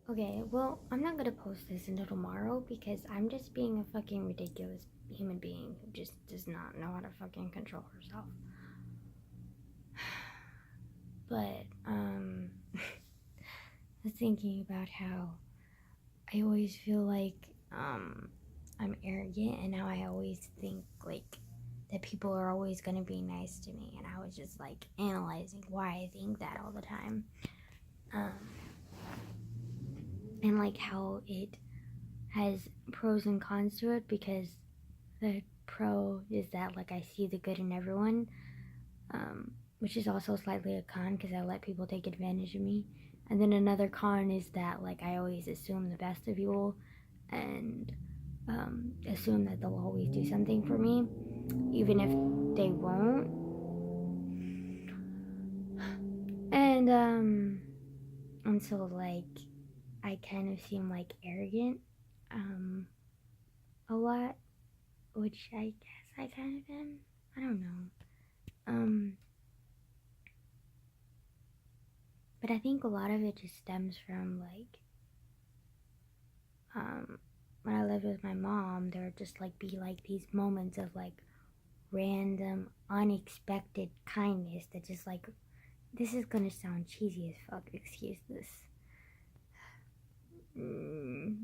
Okay, well, I'm not gonna post this until tomorrow because I'm just being a fucking ridiculous human being who just does not know how to fucking control herself. But, I was thinking about how I always feel like, I'm arrogant and how I always think, like, that people are always gonna be nice to me. And I was just, like, analyzing why I think that all the time. Um, and, like, how it has pros and cons to it because the pro is that like I see the good in everyone, which is also slightly a con because I let people take advantage of me. And then another con is that like I always assume the best of people and assume that they'll always do something for me, even if they won't. And so like I kind of seem like arrogant, um, a lot, which I guess I kind of am. I don't know. Um, but I think a lot of it just stems from like um when I lived with my mom, there would just like be like these moments of like random, unexpected kindness that just like this is gonna sound cheesy as fuck. Excuse this,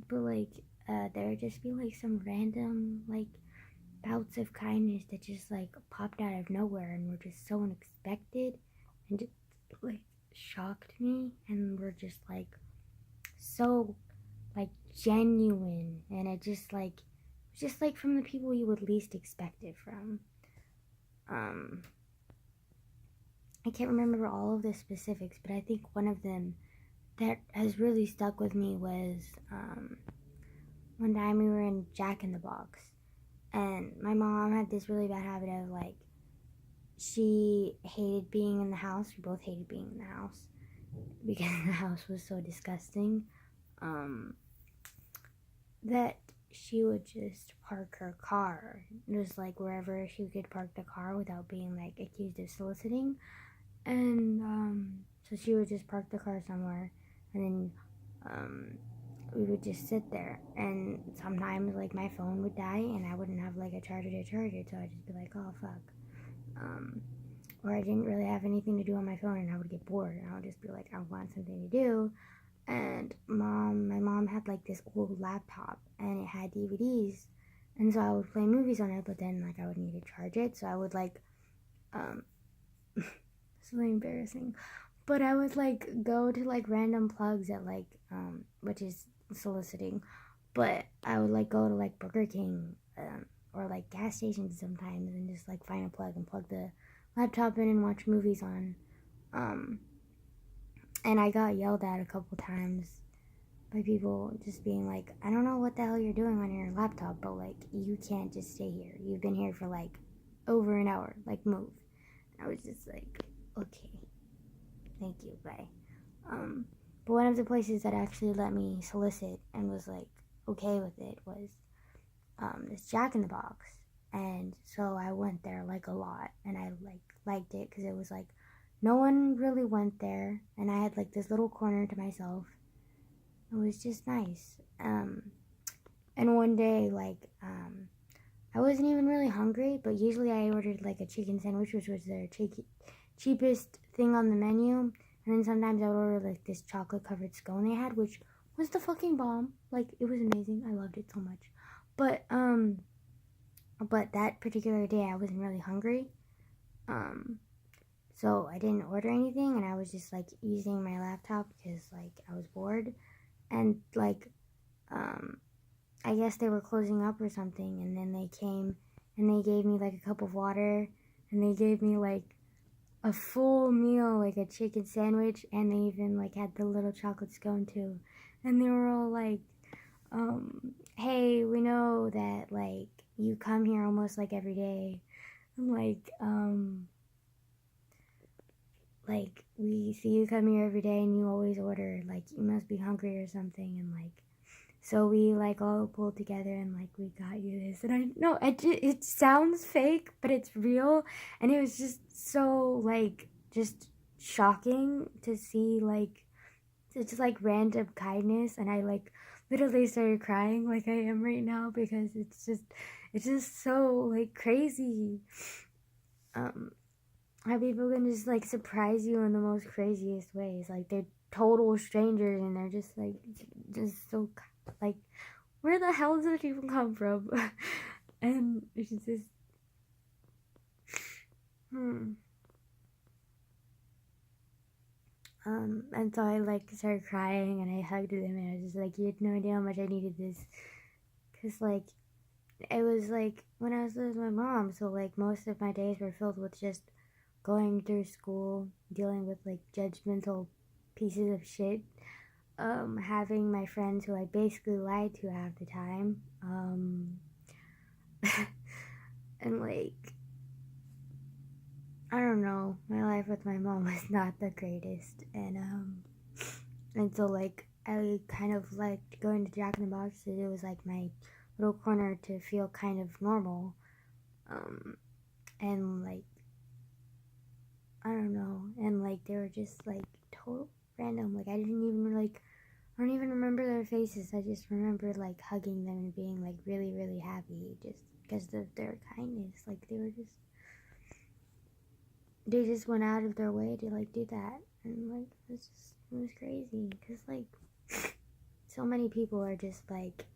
but like there would just be like some random like bouts of kindness that just like popped out of nowhere and were just so unexpected and just like shocked me and were so like genuine, and it just like from the people you would least expect it from. um I can't remember all of the specifics, but I think one of them that has really stuck with me was one time we were in Jack in the Box, and my mom had this really bad habit of like she hated being in the house. We both hated being in the house because the house was so disgusting. um that she would just park her car just like wherever she could park the car without being like accused of soliciting. And so she would just park the car somewhere, and then we would just sit there. And sometimes like my phone would die and I wouldn't have like a charger to charge it, so I'd just be like, oh fuck. um or I didn't really have anything to do on my phone and I would get bored and I would just be like, I want something to do. And my mom had like this old laptop and it had DVDs, and so I would play movies on it, but then like I would need to charge it, so I would like um it's really embarrassing, but I would like go to like random plugs at like which is soliciting, but I would like go to like Burger King, or like gas stations sometimes and just like find a plug and plug the laptop in and watch movies on. um and I got yelled at a couple times by people just being like, I don't know what the hell you're doing on your laptop, but like, you can't just stay here. You've been here for like over an hour. Like, move. I was just like, okay, thank you, bye. Um, but one of the places that actually let me solicit and was like okay with it was this Jack in the Box. And so I went there like a lot, and I like liked it because it was like no one really went there, and I had like this little corner to myself. It was just nice. And one day, like, I wasn't even really hungry, but usually I ordered like a chicken sandwich, which was their cheapest thing on the menu. And then sometimes I would order like this chocolate covered scone they had, which was the fucking bomb. Like, it was amazing. I loved it so much. But, but that particular day I wasn't really hungry. Um, so I didn't order anything, and I was just like using my laptop because like I was bored. And like, um, I guess they were closing up or something, and then they came and they gave me like a cup of water, and they gave me like a full meal, like a chicken sandwich, and they even like had the little chocolate scone too. And they were all hey, we know that like you come here almost like every day. I'm like we see you come here every day and you always order, like you must be hungry or something. And like so we like all pulled together and like we got you this. And I know it sounds fake, but it's real. And it was just so like just shocking to see like it's just like random kindness, and I like literally started crying like I am right now because it's just so like crazy. How people can just like surprise you in the most craziest ways. Like they're total strangers and they're just so like, where the hell did it even come from? And it's just hmm. And so I like started crying and I hugged him and I was just like, you had no idea how much I needed this. Cause like, it was like when I was with my mom, so like most of my days were filled with just going through school, dealing with like judgmental pieces of shit, having my friends who I basically lied to half the time, and like, I don't know, my life with my mom was not the greatest, and so like I kind of liked going to Jack in the Box. It was like my little corner to feel kind of normal, and like I don't know, and like they were just like total random. Like I don't even remember their faces. I just remember like hugging them and being like really really happy just because of their kindness. Like they just went out of their way to like do that, and like it was crazy because like so many people are just like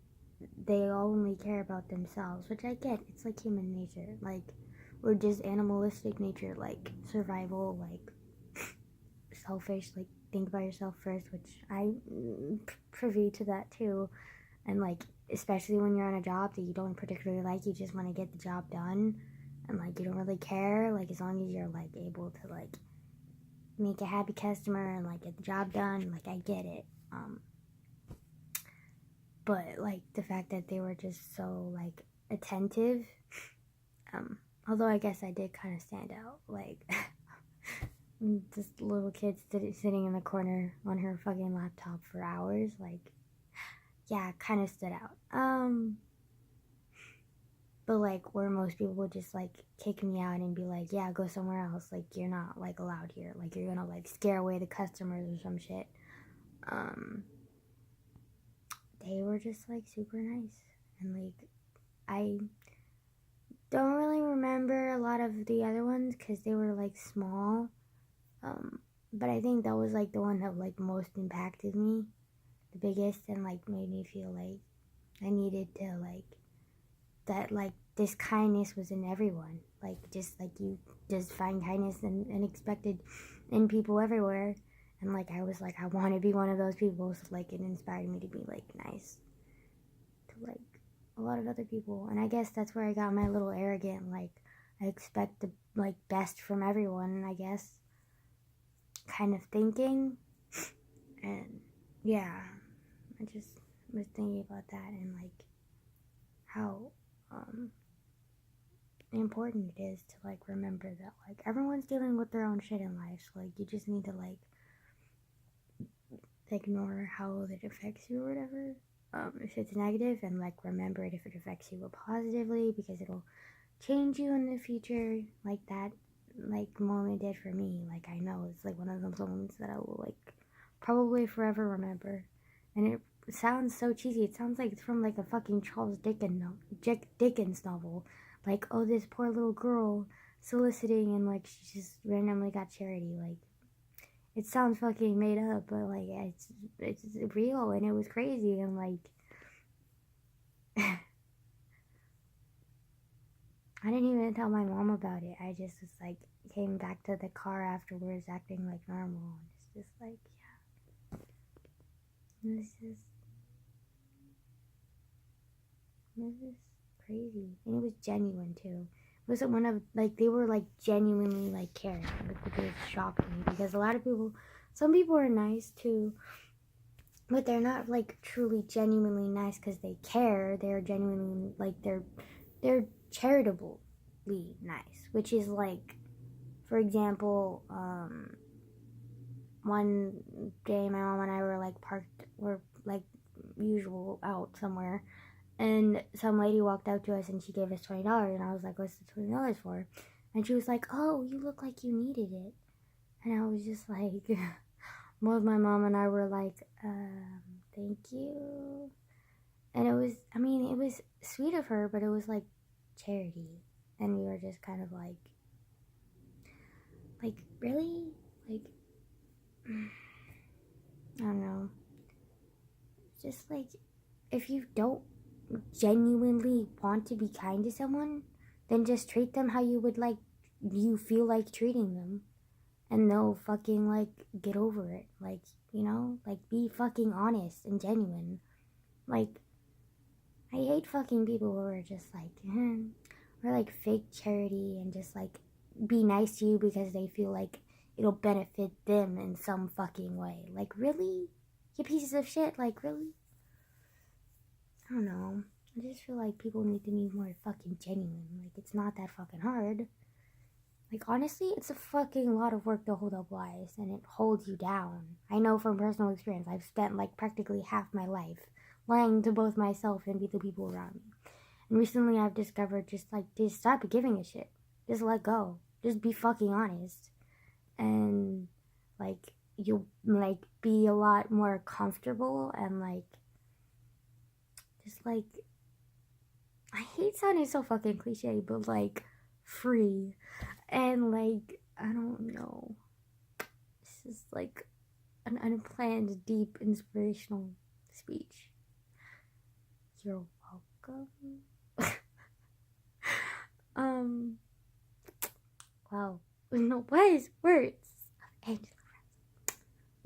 they only care about themselves, which I get. It's like human nature, like or just animalistic nature, like survival, like selfish, like think about yourself first, which I privy to that too. And like especially when you're on a job that you don't particularly like, you just want to get the job done, and like you don't really care, like as long as you're like able to like make a happy customer and like get the job done, like I get it. But like the fact that they were just so like attentive, um although I guess I did kind of stand out, like this little kid sitting in the corner on her fucking laptop for hours, like yeah, kind of stood out. But like where most people would just like kick me out and be like, yeah, go somewhere else, like you're not like allowed here, like you're gonna like scare away the customers or some shit. um they were just like super nice, and like I don't really remember a lot of the other ones because they were like small. But I think that was like the one that like most impacted me the biggest, and like made me feel like I needed to like that, like this kindness was in everyone, like just like you just find kindness and expected in people everywhere. And like I was like, I want to be one of those people, so like it inspired me to be like nice to like a lot of other people. And I guess that's where I got my little arrogant, like I expect the like best from everyone, I guess, kind of thinking. And yeah, I just was thinking about that and like how important it is to like remember that like everyone's dealing with their own shit in life, so like you just need to like ignore how it affects you or whatever, if it's negative, and like remember it if it affects you positively, because it'll change you in the future, like that like moment did for me. Like I know it's like one of those moments that I will like probably forever remember. And it sounds so cheesy. It sounds like it's from like a fucking Dickens novel. Like, oh, this poor little girl soliciting and like she just randomly got charity. Like it sounds fucking made up, but like it's real, and it was crazy. And like I didn't even tell my mom about it. I just was like came back to the car afterwards acting like normal, and it's just like yeah, this is crazy. And it was genuine too. It wasn't one of like they were like genuinely like caring, which was shocked me, because a lot of people, some people are nice too, but they're not like truly genuinely nice because they care. They're genuinely like they're charitably nice, which is like, for example, one day my mom and I were like were like usual out somewhere, and some lady walked up to us and she gave us $20, and I was like, what's the $20 for? And she was like, oh, you look like you needed it. And I was just like, both my mom and I were like, thank you. And it was, I mean, it was sweet of her, but it was like charity. And we were just kind of like, really? Like, I don't know. Just like, if you don't genuinely want to be kind to someone, then just treat them how you would like, you feel like treating them. And they'll fucking like get over it. Like, you know, like be fucking honest and genuine. Like, I hate fucking people who are just like, or like fake charity and just like be nice to you because they feel like it'll benefit them in some fucking way. Like, really? You pieces of shit? Like, really? I don't know. I just feel like people need to be more fucking genuine. Like, it's not that fucking hard. Like, honestly, it's a fucking lot of work to hold up lies, and it holds you down. I know from personal experience. I've spent, like, practically half my life lying to both myself and the people around me. And recently I've discovered just stop giving a shit. Just let go. Just be fucking honest. And, like, you'll, like, be a lot more comfortable and, like, just, like, I hate sounding so fucking cliche, but, like, free. And, like, I don't know. This is, like, an unplanned, deep, inspirational speech. You're welcome. Wow. No, what is words of Angela?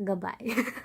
Goodbye.